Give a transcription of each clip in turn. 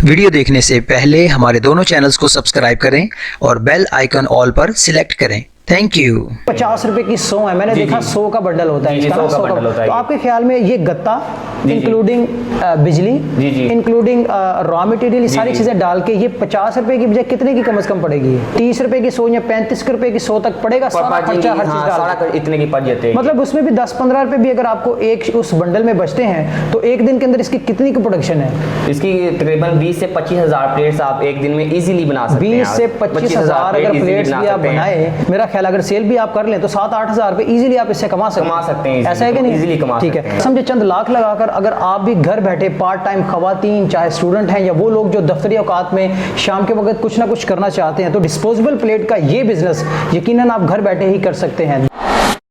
Video देखने से पहले हमारे दोनों चैनल्स को सब्सक्राइब करें और बेल आइकन ऑल पर सिलेक्ट करें। Thank you. 50 रुपए की 100 है, मैंने देखा 100 का बंडल होता है इसका, 100 का बंडल होता है। तो आपके ख्याल में ये गत्ता इंक्लूडिंग बिजली, इंक्लूडिंग रॉ मटेरियल, सारी चीजें डाल के ये 50 रुपए की बजाय कितने की कम से कम पड़ेगी? 30 रुपए की 100 या 35 रुपए की 100 तक पड़ेगा सारा खर्चा, हर चीज डाल के इतने की पड़ जाते हैं। मतलब उसमें भी 10-15 रुपए भी अगर आपको एक उस बंडल में बचते हैं तो एक दिन के अंदर इसकी कितनी की प्रोडक्शन है? इसकी तकरीबन 20 से 25 हजार प्लेट्स आप एक दिन में इजीली बना सकते हैं। 20 से 25 हजार अगर प्लेट्स भी आप बनाए, मेरा ख्याल अगर सेल भी आप कर लें तो 7-8 हजार रुपए इजीली आप इससे कमा सकते हैं। ऐसा है कि नहीं? इजीली कमा ठीक है। समझे चंद लाख लगाकर अगर आप भी घर बैठे पार्ट टाइम खवातीन, चाहे स्टूडेंट हैं या वो लोग जो दफ्तरी औकात में शाम के वक्त कुछ ना कुछ करना चाहते हैं, तो डिस्पोजेबल प्लेट का ये बिजनेस यकीनन आप घर बैठे ही कर सकते हैं।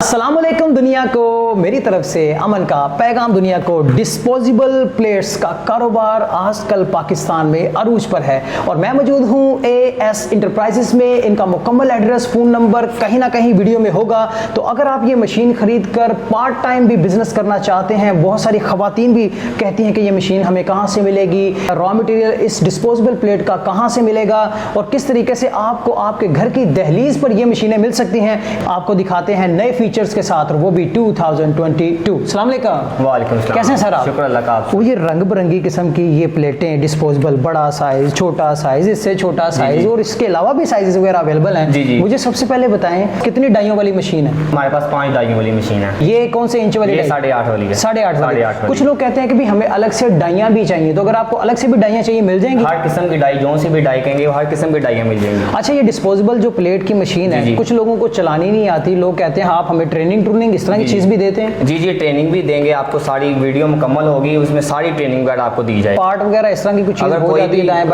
अस्सलाम वालेकुम दुनिया को, मेरी तरफ से अमन का पैगाम दुनिया को। डिस्पोजेबल प्लेट्स का कारोबार आजकल पाकिस्तान में अरूज पर है और मैं मौजूद हूँ एएस इंटरप्राइजेस में। इनका मुकम्मल एड्रेस, फ़ोन नंबर कहीं ना कहीं वीडियो में होगा। तो अगर आप ये मशीन ख़रीद कर पार्ट टाइम भी बिजनेस करना चाहते हैं, बहुत सारी ख़वातीन भी कहती हैं कि ये मशीन हमें कहाँ से मिलेगी, रॉ मटेरियल इस डिस्पोजेबल प्लेट का कहाँ से मिलेगा और किस तरीके से आपको आपके घर की दहलीज पर ये मशीनें मिल सकती हैं, आपको दिखाते हैं नए फीचर्स के साथ, और वो भी 2022। अस्सलाम वालेकुम। वालेकुम सलाम। कैसे हैं सर आप? शुक्र अल्लाह का। आप? वो ये रंग बिरंगी किस्म की ये प्लेटें डिस्पोजेबल, बड़ा साइज, छोटा साइज, इससे छोटा साइज और इसके अलावा भी साइजेस वगैरह अवेलेबल हैं। जी। मुझे सबसे पहले बताएं कितनी डाइयों वाली मशीन है? हमारे पास 5 डाइयों वाली मशीन है। ये कौन से इंच वाली? 8.5 वाली है। 8.5 वाली। कुछ लोग कहते हैं कि भी हमें अलग से डाइयां भी चाहिए, तो अगर आपको अलग से भी डाइयां चाहिए मिल जाएंगी? हर किस्म की डाई, जो सी भी डाई कहेंगे हर किस्म की डाइयां मिल जाएंगी। अच्छा, ये डिस्पोजेबल जो प्लेट की मशीन है, कुछ लोगों को चलानी नहीं आती, लोग कहते हैं आप हमें ट्रेनिंग इस तरह की चीज भी देते हैं? जी, ट्रेनिंग भी देंगे आपको, सारी वीडियो मुकम्मल होगी, उसमें सारी ट्रेनिंग वगैरह आपको दी जाएगी। पार्ट वगैरह इस तरह की कुछ चीज हो जाती है दाएं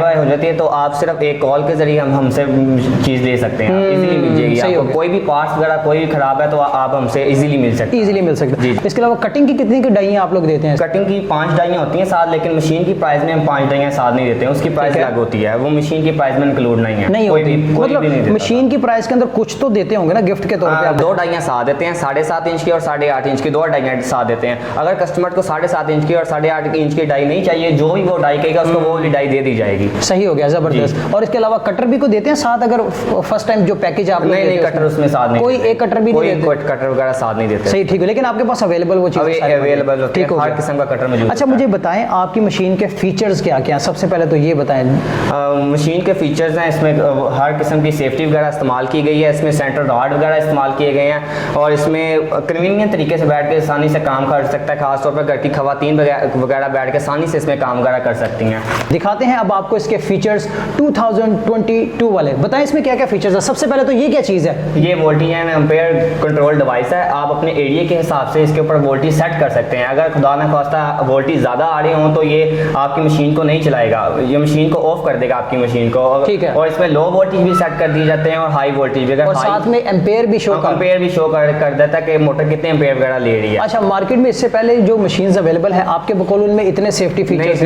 बाएं हो जाती है तो आप सिर्फ एक कॉल के जरिए हम हमसे चीज दे सकते हैं, इजीली मिल जाएगी आपको। कोई भी पार्ट्स वगैरह कोई भी खराब है तो आप हमसे इजीली मिल सकते हैं। इसके अलावा कटिंग की कितनी की डाइयां आप लोग देते हैं? कटिंग की 5 डाइयां होती हैं साथ, लेकिन मशीन की प्राइस में हम 5 डाइयां साथ नहीं देते हैं, उसकी प्राइस अलग होती है, वो मशीन की प्राइस में इंक्लूड नहीं है। नहीं होती, मतलब मशीन की प्राइस के अंदर कुछ तो देते होंगे ना गिफ्ट के तौर पे? 2 डाइयां साथ देते हैं, 7.5 इंच की और 8.5 इंच की 2 डाइयां साथ देते हैं। अगर कस्टमर को 7.5 इंच की और 8.5 इंच की डाई नहीं चाहिए, जो भी वो डाई कहेगा उसको वो वाली डाई दे दी जाएगी। सही हो गया, जबरदस्त। और इसके अलावा कटर भी को देते हैं साथ, अगर फर्स्ट टाइम जो पैकेज आप? नहीं, कटर उसमें साथ नहीं, कोई एक कटर भी नहीं देते? कोई कटर वगैरह साथ नहीं देते। सही, ठीक है। लेकिन आपके पास अवेलेबल वो चीज अवेलेबल होती है, हर किस्म का कटर मौजूद है। अच्छा, मुझे बताएं आपकी मशीन के फीचर्स क्या क्या? सबसे पहले तो ये बताएं। मशीन के फीचर्स हैं, इसमें हर किस्म की सेफ्टी वगैरह इस्तेमाल की गई है, इसमें सेंटर रॉड वगैरह इस्तेमाल किए गए हैं और इसमें कन्वीनियंट तरीके से बैठ के आसानी से काम कर सकता है। खासतौर पर घर की खवातीन वगैरह बैठ के आसानी से इसमें काम वगैरह कर सकती हैं। दिखाते हैं अब आपको इसके फीचर्स 2022 वाले। बताएं इसमें क्या क्या फीचर्स है। सबसे पहले तो ये क्या चीज़ है? ये voltage and ampere control device है। आप अपने एरिया के हिसाब से इसके ऊपर वोल्टेज सेट कर सकते हैं। अगर खुदा न खास्ता वोल्टेज ज़्यादा आ रहे हों तो ये आपकी मशीन को नहीं चलाएगा, ये मशीन को ऑफ कर देगा आपकी मशीन को। ठीक है। और इसमें लो वोल्टेज भी सेट कर दिए जाते हैं और हाई वोल्टेज भी। और साथ में एम्पेयर भी शो कर देता है कि मोटर कितने एम्पेयर वगैरह ले रही है। अच्छा, मार्केट में इससे पहले जो मशीन्स अवेलेबल है आपके बकौल उनमें इतने सेफ्टी फीचर्स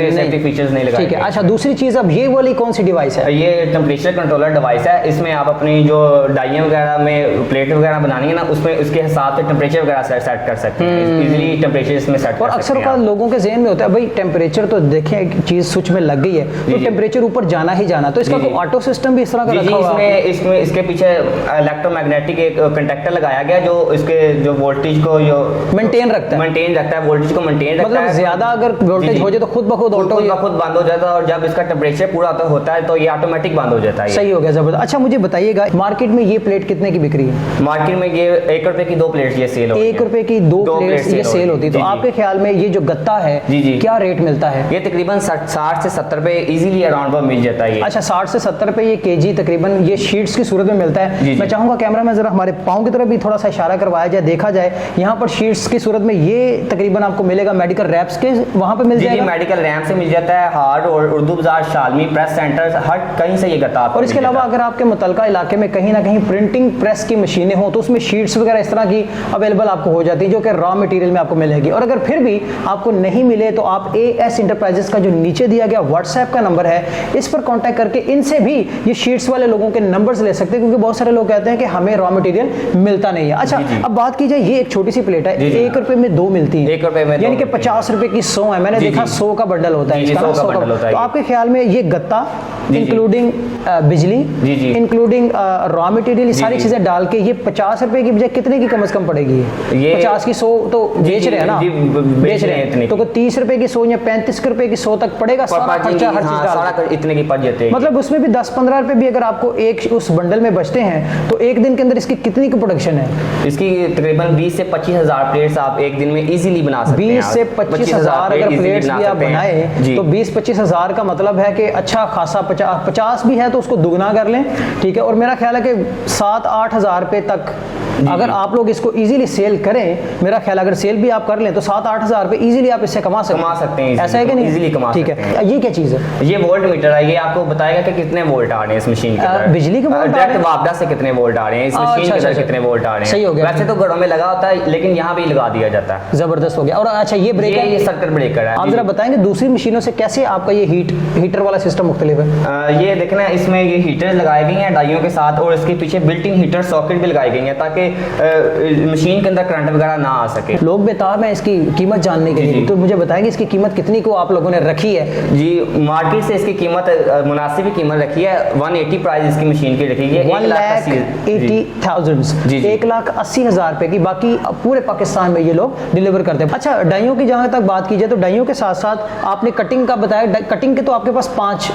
नहीं लगाए। ठीक है। अच्छा, दूसरी चीज़, अब ये वाली कौन सी डिवाइस है? ये टेम्परेचर कंट्रोलर डिवाइस है। इसमें आप अपनी जो डाइयां वगैरह में प्लेट वगैरह बनानी है ना, उसमें उसके हिसाब से टेम्परेचर वगैरह सेट कर सकते हैं, इजीली टेम्परेचर इसमें सेट कर सकते हैं। और अक्सर का लोगों के ज़हन में होता है भाई टेम्परेचर तो देखें एक चीज़ स्विच में लग गई है तो टेम्परेचर ऊपर जाना ही जाना, तो इसका कोई ऑटो सिस्टम भी इस तरह का रखा हुआ है? इसमें इसके पीछे इलेक्ट्रोमैग्नेटिक एक कंडक्टर लगाया गया जो इसके जो वोल्टेज को जो मेंटेन रखता है, वोल्टेज को मेंटेन रखता है। मतलब ज्यादा अगर वोल्टेज हो जाए तो खुद ब खुद ऑटो खुद बंद हो जाता है और जब इसका टेम्परेचर पूरा होता है तो ये ऑटोमेटिक बंद हो जाता है। सही हो गया, जबरदस्त। अच्छा, मुझे बताइएगा मार्केट में ये प्लेट कितने की बिक्री है? मार्केट में ये 1 रुपए की 2 प्लेट ये सेल होती है। 1 रुपए की 2 प्लेट ये सेल होती है। तो आपके ख्याल में ये जो गत्ता है क्या रेट मिलता है? ये तकरीबन 60 से 70 रुपए इजीली अराउंड पर मिल जाता है। अच्छा, 60 से 70 रुपए ये केजी तकरीबन ये शीट्स की सूरत में मिलता है। मैं चाहूंगा कैमरा में जरा हमारे पाँव की तरफ भी थोड़ा सा इशारा करवाया जाए, देखा जाए। यहाँ पर शीट्स की सूरत में ये तकरीबन आपको मिलेगा मेडिकल रैप्स के वहाँ पे मिल जाएगा? मेडिकल रैप से मिल जाता है, हार्ड और उर्दू बाजार, शालमी प्रेस सेंटर, हर कहीं से ये गत्ता आपको। और इसके अलावा अगर आपके मुतलका इलाके में कहीं ना कहीं प्रिंटिंग प्रेस की मशीनें हो तो उसमें शीट्स वगैरह इस तरह की अवेलेबल आपको हो जाती है जो कि रॉ मटेरियल में आपको मिलेगी। और अगर फिर भी आपको नहीं मिले तो आप एएस इंटरप्राइजेस का जो नीचे दिया गया व्हाट्सएप का नंबर है, इस पर कॉन्टैक्ट करके इनसे भी ये शीट्स वाले लोगों के नंबर्स ले सकते हैं, क्योंकि बहुत सारे लोग कहते हैं कि हमें रॉ मटेरियल मिलता मिलता नहीं है। अच्छा, जी, जी। अब बात की जाए, ये एक छोटी सी प्लेट है, जी, जी। 1 रुपए में 2 मिलती है, 1 रुपए में 2 यानी कि मिलती है। 50 रुपए की 100 है। मैंने जी, देखा जी। 100 का बंडल होता है जी, इसका ना, 100 का 100 बंडल होता है तो ये। आपके ख्याल में ये गत्ता जी, जी। इंक्लूडिंग बिजली, जी, जी। इंक्लूडिंग रॉ मटेरियल, ये जी, सारी जी। चीजें डाल के ये 50 रुपए की बजाय कितने की कम से कम पड़ेगी? ये 50 की 100 तो जी, बेच जी, रहे हैं ना, जी, बेच रहे हैं इतने तो की। 30 रुपए की 100 या 35 रुपए की 100 तक पड़ेगा सारा खर्चा, हर चीज डाल सारा के। इतने की पड़ जाते हैं। मतलब उसमें भी 10-15 रुपए भी अगर आपको एक उस बंडल में बचते हैं तो एक दिन के अंदर इसकी कितनी की प्रोडक्शन है? इसकी तकरीबन 20 से 25 हज़ार प्लेट्स आप एक दिन में इजीली बना सकते हैं। 20 से 25 हज़ार अगर प्लेट्स भी आप बनाए तो 20-25 हज़ार का मतलब है कि अच्छा खासा 50 भी है तो उसको दुगना कर लें, ठीक है। और मेरा ख्याल है कि 7-8 हज़ार रुपए तक अगर आप लोग इसको इजीली सेल करें, मेरा ख्याल अगर सेल भी आप कर लें तो 7-8 हज़ार रुपए इजीली आप इससे कमा सकते हैं। ऐसा है कि नहीं? इजीली कमा ठीक सकते है। हैं। ये क्या चीज़ है? ये वोल्ट मीटर है, ये आपको बताएगा कि कितने वोल्ट आ रहे हैं इस मशीन के अंदर। बिजली के वोल्ट आ रहे डायरेक्ट हैं? वापदा से कितने वोल्ट आ रहे हैं, इस अच्छा, मशीन के अच्छा, अंदर कितने वोल्ट आ रहे हैं। सही हो गया। वैसे तो घरों में लगा होता है, लेकिन यहाँ भी लगा दिया जाता है। जबरदस्त हो गया। और अच्छा, ये ब्रेकर, ये सर्किट ब्रेकर है। आप जी, जरा जी। बताएंगे दूसरी मशीनों से कैसे आपका ये हीटर वाला सिस्टम मुख्तलिफ है? ये देखना, इसमें ये हीटर लगाए गए हैं डाइयों के साथ, और इसके पीछे बिल्ट इन हीटर सॉकेट भी लगाई गई हैं ताकि मशीन के अंदर करंट वगैरह ना आ सके। लोग बेताब हैं इसकी कीमत जानने के जी, लिए, जी। तो मुझे बताएंगे इसकी कीमत कितनी को आप लोगों ने रखी है? जी, मार्केट से इसकी कीमत मुनासिब ही कीमत रखी है। 180 प्राइस इसकी मशीन की रखी है। 1,80,000 जी, जी। 1,80,000 रुपए की, बाकी पूरे पाकिस्तान में ये लोग डिलीवर करते हैं। अच्छा, डाइयों की जहां तक बात की जाए तो डाइयों के साथ साथ आपने कटिंग का बताया, कटिंग के तो आपके पास पांच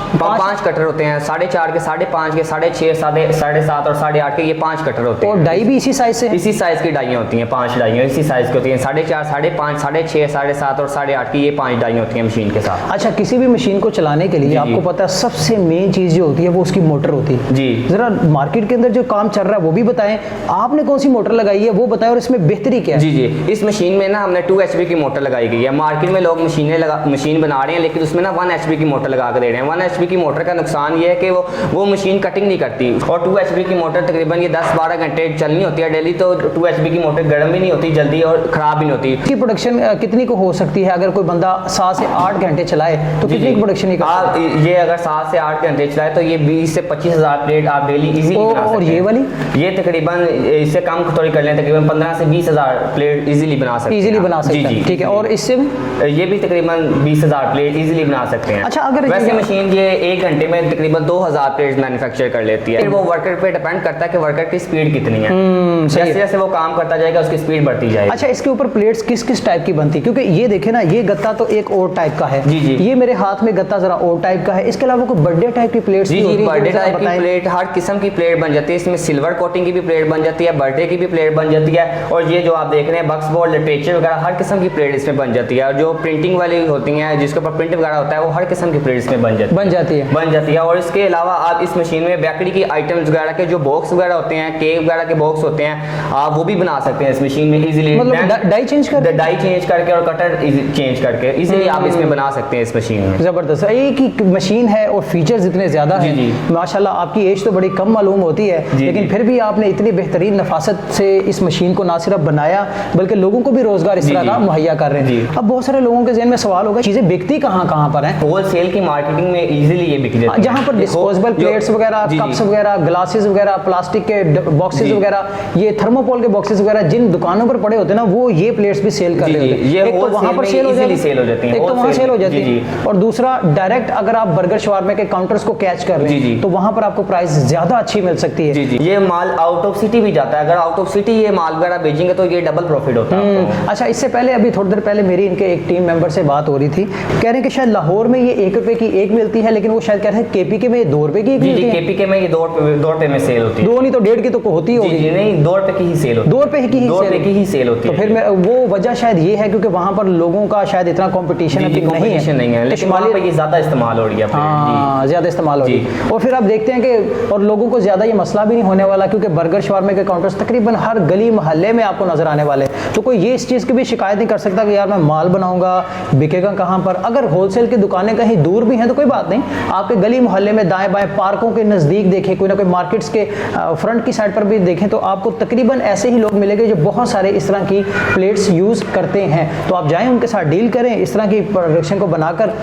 कटर होते हैं, 4.5 के, 5.5 के, 6.5, 7.5 और 8.5 के, ये 5 कटर होते और हैं। डाई भी इसी साइज से है? इसी साइज की डाइयाँ होती हैं, 5 डाइयाँ इसी साइज की होती हैं। 4.5, 5.5, 6.5, 7.5 और 8.5 की, ये 5 डाइयाँ होती हैं मशीन के साथ। अच्छा, किसी भी मशीन को चलाने के लिए जी, आपको जी। पता है सबसे मेन चीज जो होती है वो उसकी मोटर होती है। जी। जरा मार्केट के अंदर जो काम चल रहा है वो भी बताएं, आपने कौन सी मोटर लगाई है वो बताएं, और इसमें बेहतरी क्या है? जी, जी। इस मशीन में ना हमने 2 HP की मोटर लगाई गई है। मार्केट में लोग मशीन बना रहे हैं, लेकिन उसमें ना 1 HP की मोटर लगा कर दे रहे हैं। 1 HP की मोटर का नुकसान ये है कि वो मशीन कटिंग नहीं करती, और 2 HP की मोटर तकरीबन ये 10-12 घंटे चलनी होती है डेली, तो 2 HP की मोटर गर्म भी नहीं होती जल्दी और ख़राब भी नहीं होती। इसकी प्रोडक्शन कितनी को हो सकती है अगर कोई बंदा 7 से 8 घंटे चलाए तो जी, कितनी जी। की प्रोडक्शन आप ये अगर 7 से 8 घंटे चलाए तो ये 20 से 25 हज़ार प्लेट आप डेली इजीली बना सकते हैं। और ये वाली? ये तकरीबन इससे कम थोड़ी कर लें, तकरीबन 15 से 20 हज़ार प्लेट इजीली बना सकते हैं। इजीली बना सकते हैं, ठीक है। और इससे भी ये भी तकरीबन 20 हज़ार प्लेट इजीली बना सकते हैं। अच्छा, अगर वैसे मशीन ये 1 घंटे में तकरीबन 2000 प्लेट मैन्युफैक्चर कर लेती है। फिर वो वर्कर पे डिपेंड करता है कि वर्कर की स्पीड कितनी है। सही है। जैसे जैसे वो काम करता जाएगा उसकी स्पीड बढ़ती जाएगी। अच्छा, इसके ऊपर प्लेट्स किस किस टाइप की बनती है? क्योंकि ये देखे ना, ये गत्ता तो एक और टाइप का है। जी, जी। ये मेरे हाथ में गत्ता जरा और टाइप का है। इसके अलावा कोई बर्थडे टाइप की प्लेट्स जी, भी जी, होती हैं? बर्थडे जरा टाइप की बताएं। प्लेट, हर किस्म की प्लेट बन जाती है। इसमें सिल्वर कोटिंग की भी प्लेट बन जाती है, बर्थडे की भी प्लेट बन जाती है, और ये जो आप देख रहे हैं बक्स बोर्ड, लिटरेचर वगैरह हर किस्म की प्लेट इसमें बन जाती है। और जो प्रिंटिंग वाली होती हैं, जिसके ऊपर प्रिंट वगैरह होता है, वो हर किस्म की प्लेट इसमें बन जाती है। और इसके अलावा आप इस मशीन में बेकरी की आइटम्स वगैरह के जो बॉक्स वगैरह होते हैं, केक वगैरह के बॉक्स होते हैं, आप वो भी बना सकते हैं इस मशीन में इजीली। मतलब डाई चेंज कर डाई चेंज करके और कटर चेंज करके इजीली आप इसमें बना सकते हैं इस मशीन में। जबरदस्त। एक ही मशीन है और फीचर्स इतने ज्यादा जी, हैं, जी। माशाल्लाह। आपकी एज तो बड़ी कम मालूम होती है, जी, लेकिन जी। फिर भी आपने इतनी बेहतरीन नफासत से इस मशीन को ना सिर्फ बनाया बल्कि लोगों को भी रोजगार इस जी, तरह जी। का मुहैया कर रहे हैं। जी। अब बहुत सारे लोगों के जहन में सवाल होगा, चीजें बिकती कहाँ पर हैं? होलसेल की मार्केटिंग में इजीली ये बिक जाती है। जहाँ पर डिस्पोजेबल प्लेट्स वगैरह, जी, कप्स जी। वगैरह, ग्लासेस वगैरह, प्लास्टिक के बॉक्सेस जी। वगैरह, ये थर्मोकोल के बॉक्सेस वगैरह जिन दुकानों पर पड़े होते हैं ना, वो ये प्लेट्स भी सेल कर जी, रहे जी। होते हैं। ये एक तो wholesale वहाँ पर में सेल हो easily जाती sell हो जाती हैं, एक तो वहाँ wholesale सेल हो में। जाती जी, है, जी। और दूसरा डायरेक्ट अगर आप बर्गर शवारमे के काउंटर्स को कैच कर रहे जी, जी। हैं तो वहाँ पर आपको प्राइस ज्यादा अच्छी मिल सकती है। जी, जी। ये माल आउट ऑफ सिटी भी जाता है। अगर आउट ऑफ सिटी ये माल वगैरह बेचेंगे तो ये डबल प्रॉफिट होता है आपको। अच्छा, इससे पहले अभी थोड़ी देर पहले मेरी इनके एक टीम मेंबर से बात हो रही थी, कह रहे हैं कि शायद लाहौर में ये 1 रुपए की एक मिलती है, लेकिन वो शायद कह रहे हैं केपीके में ये 2 रुपए की एक जी, मिलती जी। है। केपीके में ये 2 रुपए में सेल होती है। 2 नहीं तो 1.5 की तो होती जी, होगी। जी, नहीं 2 रुपए की ही सेल होती है। 2 रुपए की ही 2 रुपए की ही सेल होती तो है। फिर वो वजह शायद ये है क्योंकि वहाँ पर लोगों का शायद इतना कंपटीशन जी, जी, अभी competition नहीं है, तो लेकिन वहाँ पे ये ज्यादा इस्तेमाल हो रही है। हाँ, ज्यादा इस्तेमाल हो रही है। और फिर आप देखते हैं कि और लोगों को ज्यादा ये मसला भी नहीं होने वाला, क्योंकि बर्गर शवारमे के काउंटर्स तकरीबन हर गली मोहल्ले में आपको नजर आने वाले, तो कोई ये इस चीज़ की भी शिकायत नहीं कर सकता कि यार मैं माल बनाऊंगा, बिकेगा कहाँ पर। अगर होलसेल की दुकानें कहीं दूर भी हैं तो कोई बात नहीं, आपके गली मोहल्ले में दाएं बाएं पार्कों के नज़दीक देखें, कोई ना कोई मार्केट्स के फ्रंट की साइड पर भी देखें तो आपको तकरीबन ऐसे ही लोग मिलेंगे जो बहुत सारे इस तरह की प्लेट्स यूज़ करते हैं। तो आप जाएं उनके साथ डील करें, इस तरह की प्रोडक्शन को बनाकर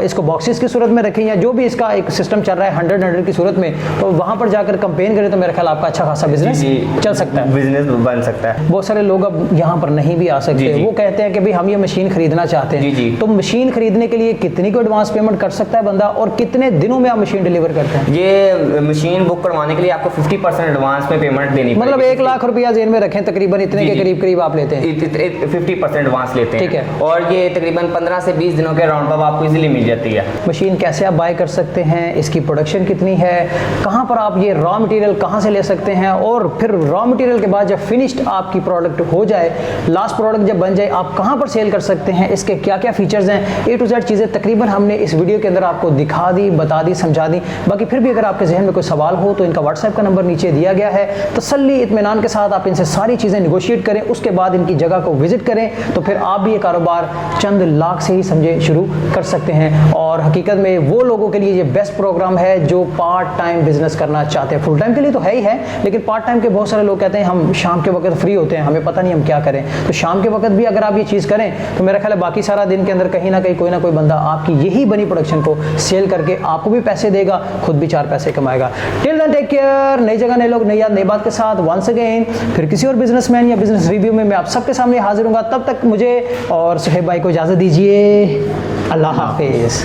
इसको बॉक्सेस की सूरत में रखें या जो भी इसका एक सिस्टम चल रहा है 100 की सूरत में, तो वहाँ पर जाकर कंपेन करें तो मेरा ख्याल आपका अच्छा खासा बिजनेस चल सकता है, बिजनेस बन सकता है। बहुत सारे लोग अब यहाँ पर नहीं भी आ सकते, वो कहते हैं कि भाई हम ये मशीन खरीदना चाहते हैं, तो मशीन खरीदने के लिए कितनी को एडवांस पेमेंट कर सकता है बंदा और कितने दिनों में आप मशीन डिलीवर करते हैं? ये मशीन बुक करवाने के लिए आपको 50% एडवांस में पेमेंट देनी पड़ेगी। मतलब 1 लाख रुपया जेन में रखें, तकरीबन इतने के करीब आप लेते हैं, 50% एडवांस लेते हैं। ठीक है। और ये तकरीबन 15 से 20 दिनों के राउंड आपको इजीली मिल जाती है। मशीन कैसे आप बाय कर सकते हैं, इसकी प्रोडक्शन कितनी है, कहाँ पर आप ये रॉ मटेरियल कहाँ से ले सकते हैं, और फिर रॉ मटेरियल के बाद जब फिनिश्ड आपकी प्रोडक्ट हो जाए, लास्ट प्रोडक्ट जब बन जाए, आप कहाँ पर सेल कर सकते हैं, इसके क्या क्या फीचर्स हैं, A to Z चीज़ें तकरीबन हमने इस वीडियो के अंदर आपको दिखा दी, बता दी, समझा दी। बाकी फिर भी अगर आपके जहन में कोई सवाल हो तो इनका व्हाट्सएप का नंबर नीचे दिया गया है, तसल्ली इत्मीनान के साथ आप इनसे सारी चीज़ें निगोशिएट करें, उसके बाद इनकी जगह को विजिट करें, तो फिर आप भी ये कारोबार चंद लाख से ही समझे शुरू कर सकते हैं। और हकीकत में वो लोगों के लिए ये बेस्ट प्रोग्राम है जो पार्ट टाइम बिजनेस करना चाहते हैं। फुल टाइम के लिए तो है ही है, लेकिन पार्ट टाइम के बहुत सारे लोग कहते हैं हम शाम के वक्त फ्री होते हैं, हमें पता नहीं हम क्या करें, तो शाम के वक्त भी अगर आप ये चीज़ करें तो मेरा ख्याल है बाकी सारा दिन के अंदर कहीं ना कहीं कोई ना कोई बंदा आपकी यही बनी प्रोडक्शन को सेल करके आपको भी पैसे देगा, खुद भी 4 पैसे कमाएगा। Till then take care. नई जगह, नए लोग, नई याद, नई बात के साथ वंस अगेन फिर किसी और बिजनेसमैन या बिजनेस रिव्यू में मैं आप सबके सामने हाजिर हूँगा। तब तक मुझे और सुहेब भाई को इजाज़त दीजिए। अल्लाह हाफिज़।